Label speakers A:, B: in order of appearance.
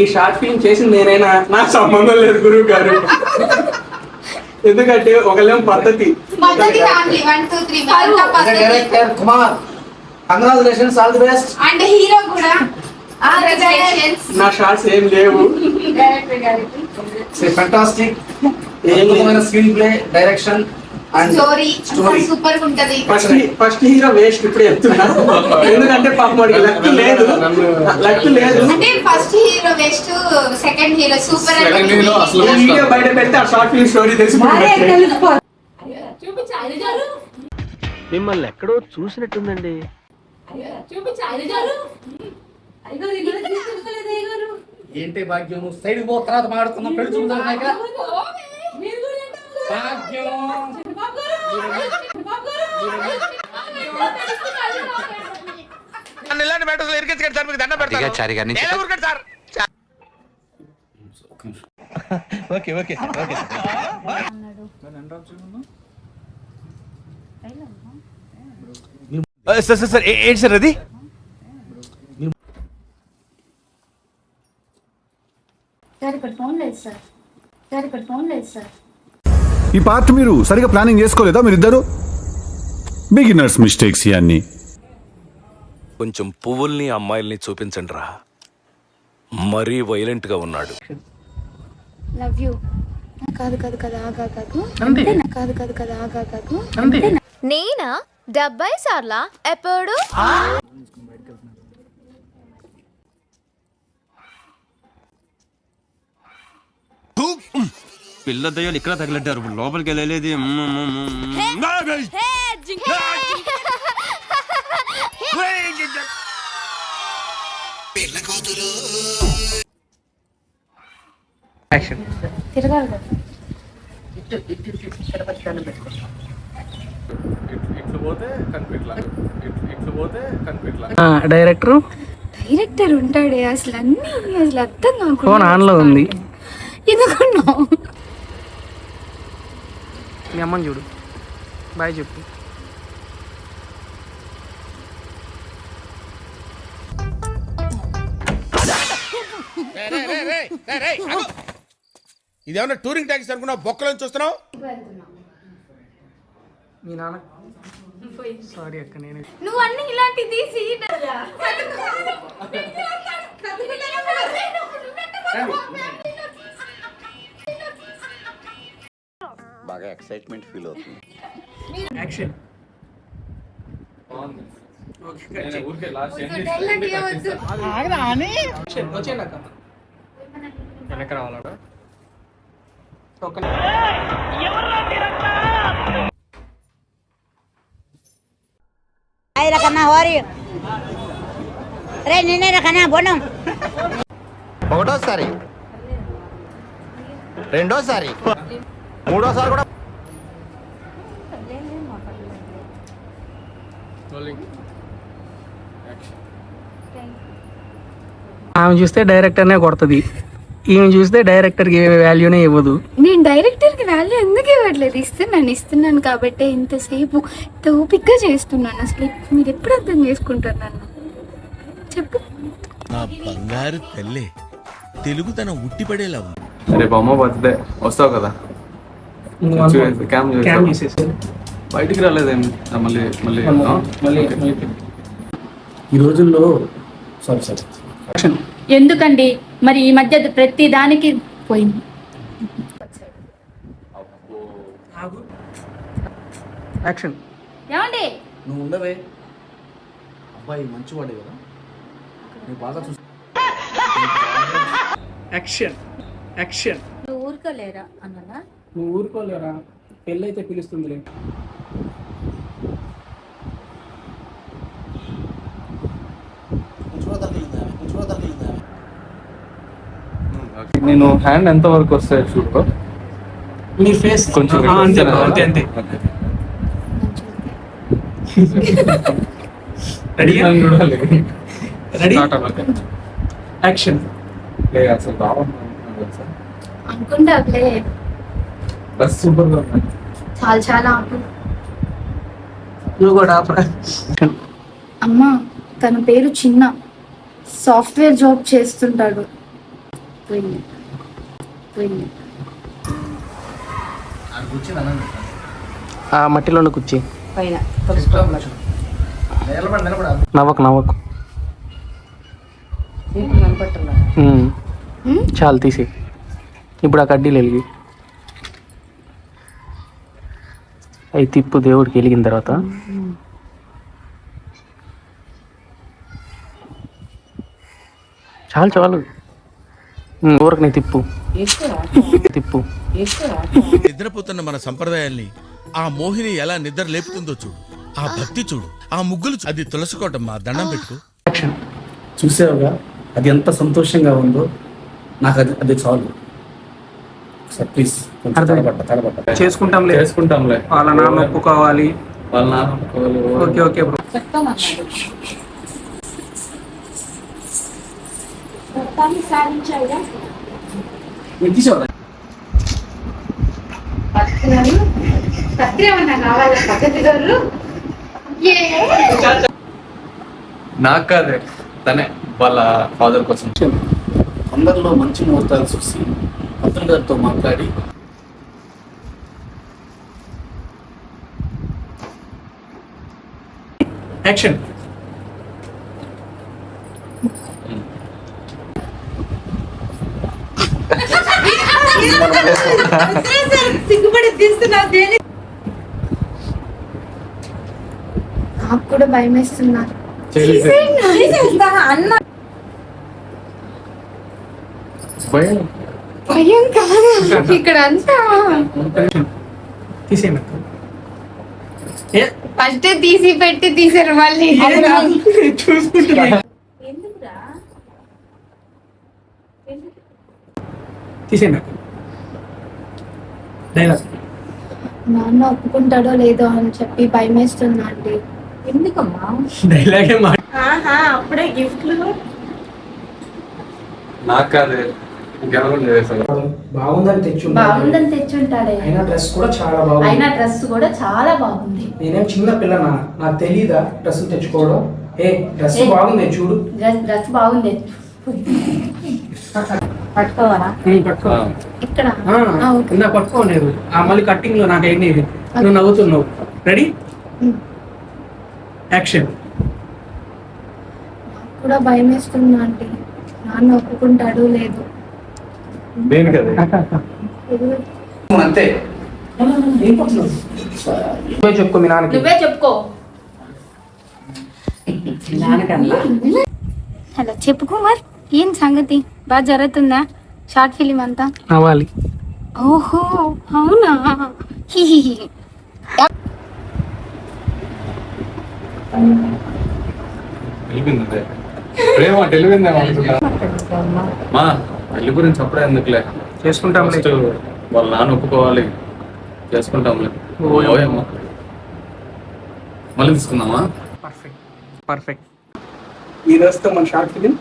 A: ఈ short film చేసింది నేనైనా నాకు సంబంధం లేదు గురువు గారు. ఎందుకంటే ఒకళ్ళేం పద్ధతి.
B: Director Kumar, congratulations, all the best.
C: And hero కూడా
A: నా షార్ట్స్ ఏం లేవు.
B: ఫెంటాస్టిక్, అద్భుతమైన screen play, direction and
C: story super ఉంటది.
A: ఫస్ట్ హీరో వేస్ట్ ఇప్పుడు చెప్తున్నా. ఎందుకంటే పాపం వాడికి లక్ లేదు.
C: అంటే first hero waste, second hero super.
A: Video బయట పెడితే ఆ షార్ట్ ఫిల్మ్ స్టోరీ తెలిసిపోతుంది.
D: మిమ్మల్ని ఎక్కడో చూసినట్టుందండి.
B: ఏంటి భాగ్యం, సైడ్ పో, తర్వాత మాట్లాడుతున్నాం. పెళ్లి చూపుతాం భాగ్యం.
E: ఇలాంటి మ్యాటర్స్ ఇరికించకండి సార్, మీకు దండం పెడతాను.
F: చారి గారిని
E: sir. Okay okay okay. Sir sir ఏంటి సార్ అది?
G: ఈ పార్ట్ మీరు సరిగా ప్లానింగ్ చేసుకోలేదా మీరిద్దరు? బిగినర్స్ మిస్టేక్స్ ఇవన్నీ.
H: కొంచెం పువ్వుల్ని అమ్మాయిల్ని చూపించండి రా, మరీ వైలెంట్ గా ఉన్నాడు.
I: Love you. కాదు కాదు కదా ఆగా కాదు. కాదు కాదు కదా ఆగా కాదు.
J: నేనా 70 సార్లా ఎప్పుడు?
E: పిల్ల దయ్యాలు ఇక్కడ తగిలడ్డారు, లోపలికి వెళ్ళలేదు.
I: తిరగాలి కదా.
A: డైరెక్టర్
I: డైరెక్టర్ ఉంటాడే అసలు అన్ని అసలు అర్థం కాకుండా
A: ఫోన్ ఆన్ లో ఉంది.
I: ఎందుకున్నావు?
A: మీ అమ్మని చూడు, బాయ్ చెప్పు.
E: ఇదేమన్నా టూరింగ్ ట్యాక్సీ అనుకున్నా? బొక్కలను చూస్తున్నావు.
A: మీ నాన్న సారీ అక్క, నేను
C: నువ్వు అన్ని ఇలాంటి తీసి
F: బాగా ఎక్సైట్మెంట్ ఫీల్ అవుతుంది.
A: యాక్షన్. వెనక రావాలా?
F: ఒకటోసారి, రెండోసారి, మూడోసారి కూడా.
A: ఆమె చూస్తే డైరెక్టర్నే కొడుతుంది, ఈమె చూస్తే డైరెక్టర్కి ఏ వాల్యూనే ఇవ్వదు.
I: నేను డైరెక్టర్కి వాల్యూ ఎందుకు ఇవ్వట్లేదు? ఇస్తున్నాను కాబట్టి ఇంతసేపు ఇంత ఓపిక్గా చేస్తున్నాను. అసలు మీరు ఎప్పుడు అర్థం చేసుకుంటారు నన్ను? చెప్పు.
E: నా బంగారు తల్లి, తెలుగు తన ఉట్టిపడేలా ఉంది.
K: రేపు అమ్మ బర్త్డే వస్తావు కదా?
A: క్యామ్ చేసేసి
K: బయటికి రాలేదేం? మళ్ళీ
B: ఈ రోజుల్లో
C: ఎందుకండి మరి ఈ మధ్య ప్రతి దానికి పోయింది.
A: యాక్షన్.
C: ఏమండి
B: నువ్వు ఉండవే, అబ్బాయి మంచివాడే కదా, నువ్వు బాగా చూసి.
A: యాక్షన్. యాక్షన్.
C: నువ్వు ఊరుకోలేరా అన్నా?
A: నువ్వు ఊరుకోలేరా? పెళ్ళైతే పిలుస్తుందిలే.
K: నేను హ్యాండ్ ఎంత వరకు వస్తాయి చూడు.
A: మీ ఫేస్
K: కొంచెం
A: అంతే. రెడీ? యాక్షన్.
K: అసలు బాగుంది
I: అనుకుంటావులే,
K: బస్ సూపర్ గా ఉంది.
I: చాలా
A: నువ్వు కూడా.
I: అమ్మా తన పేరు చిన్న, సాఫ్ట్వేర్ జాబ్ చేస్తుంటాడు.
B: అది కూర్చొని అనండి.
A: ఆ మట్టిలోనే కూర్చి.
C: పైన
B: నిలబడి
A: నవ్వకు. చాలు తీసి. ఇప్పుడు ఆ కడ్డీలు వెలిగి అవి తిప్పు దేవుడికి వెలిగిన తర్వాత. చాలు ఊరకు నీ తిప్పు.
E: నిద్రపోతున్న మన సంప్రదాయాల్ని ఆ మోహిని ఎలా నిద్ర లేపుతుందో చూడు. ఆ భక్తి చూడు, ఆ ముగ్గులు చూడు. అది తులసుకోవటమ్మా, దండం పెట్టుకో.
B: చూసావుగా అది ఎంత సంతోషంగా ఉందో. నాకు అది చాలు సార్, ప్లీజ్ తడబడ్డ
A: చేసుకుంటాంలే. వాళ్ళ నాన్న ఒప్పుకోవాలి.
K: వాళ్ళ నాన్న
A: ఓకే బ్రో.
K: నాకు కాదే, తనే వాళ్ళ ఫాదర్ కోసం.
B: అందరిలో మంచి ముహూర్తాలు చూసి పంతులు గారితో మాట్లాడి యాక్షన్.
C: సిగ్గుపడి తీస్తున్నావు.
I: నాకు కూడా భయం వేస్తున్నా.
C: అన్న
I: భయం కాదు ఇక్కడ అంతా.
A: తీసేయండి.
I: ఫస్ట్ తీసి పెట్టి తీసారు మళ్ళీ.
A: చూసుకుంటున్నా. తీసేయండి. డైలాగ్.
I: నాన్న ఒప్పుకుంటాడో లేదో అని చెప్పి భయం వేస్తున్నా అండి.
C: ఎందుకమ్మా?
A: డైలాగే మాట.
C: అప్పుడే గిఫ్ట్లు.
K: నాకు కాదే, ఇంకెవరు చేశారు.
A: బాగుందని
C: తెచ్చుంటాడే.
A: అయినా డ్రెస్ కూడా చాలా బాగుంది.
C: అయినా డ్రెస్ కూడా చాలా బాగుంది.
A: నేనేం చిన్న పిల్లనా, నాకు తెలీదా డ్రెస్ తెచ్చుకోవడం? డ్రెస్ బాగుంది చూడు.
C: డ్రెస్ బాగుంది. పట్టుకోవాలా?
A: పట్టుకో.
I: ఇక్కడ
A: ఇందా పట్టుకోలేదు. మళ్ళీ కట్టింగ్ లో నాకు అయింది. నువ్వు నవ్వుతున్నావు. Ready, action.
I: కూడా భయం వేస్తున్నా అంటే నాన్న ఒప్పుకుంటాడు లేదు.
K: దేని కదా
B: అంతే.
A: నువ్వే చెప్పుకో మీ నాన్నకి.
C: నువ్వే చెప్పుకో.
I: హలో చెప్పు కుమార్, ఏం సంగతి? బాగా జరుగుతుందా షార్ట్ ఫిలిం అంతా?
A: అవ్వాలి.
I: ఓహో అవునా.
K: వెళ్ళిపోయింది ప్రేమ, తెలివిందేమో అనుకుంటా. మా పెళ్లి గురించి అప్పుడే ఎందుకులే,
A: చేసుకుంటాం.
K: ఫస్ట్ వాళ్ళ నాన్న ఒప్పుకోవాలి, చేసుకుంటాంలే. ఓయమ్మా, మళ్ళీ తీసుకుందామా?
A: పర్ఫెక్ట్. ఈ రోజుతో మన షార్ట్ ఫిలిం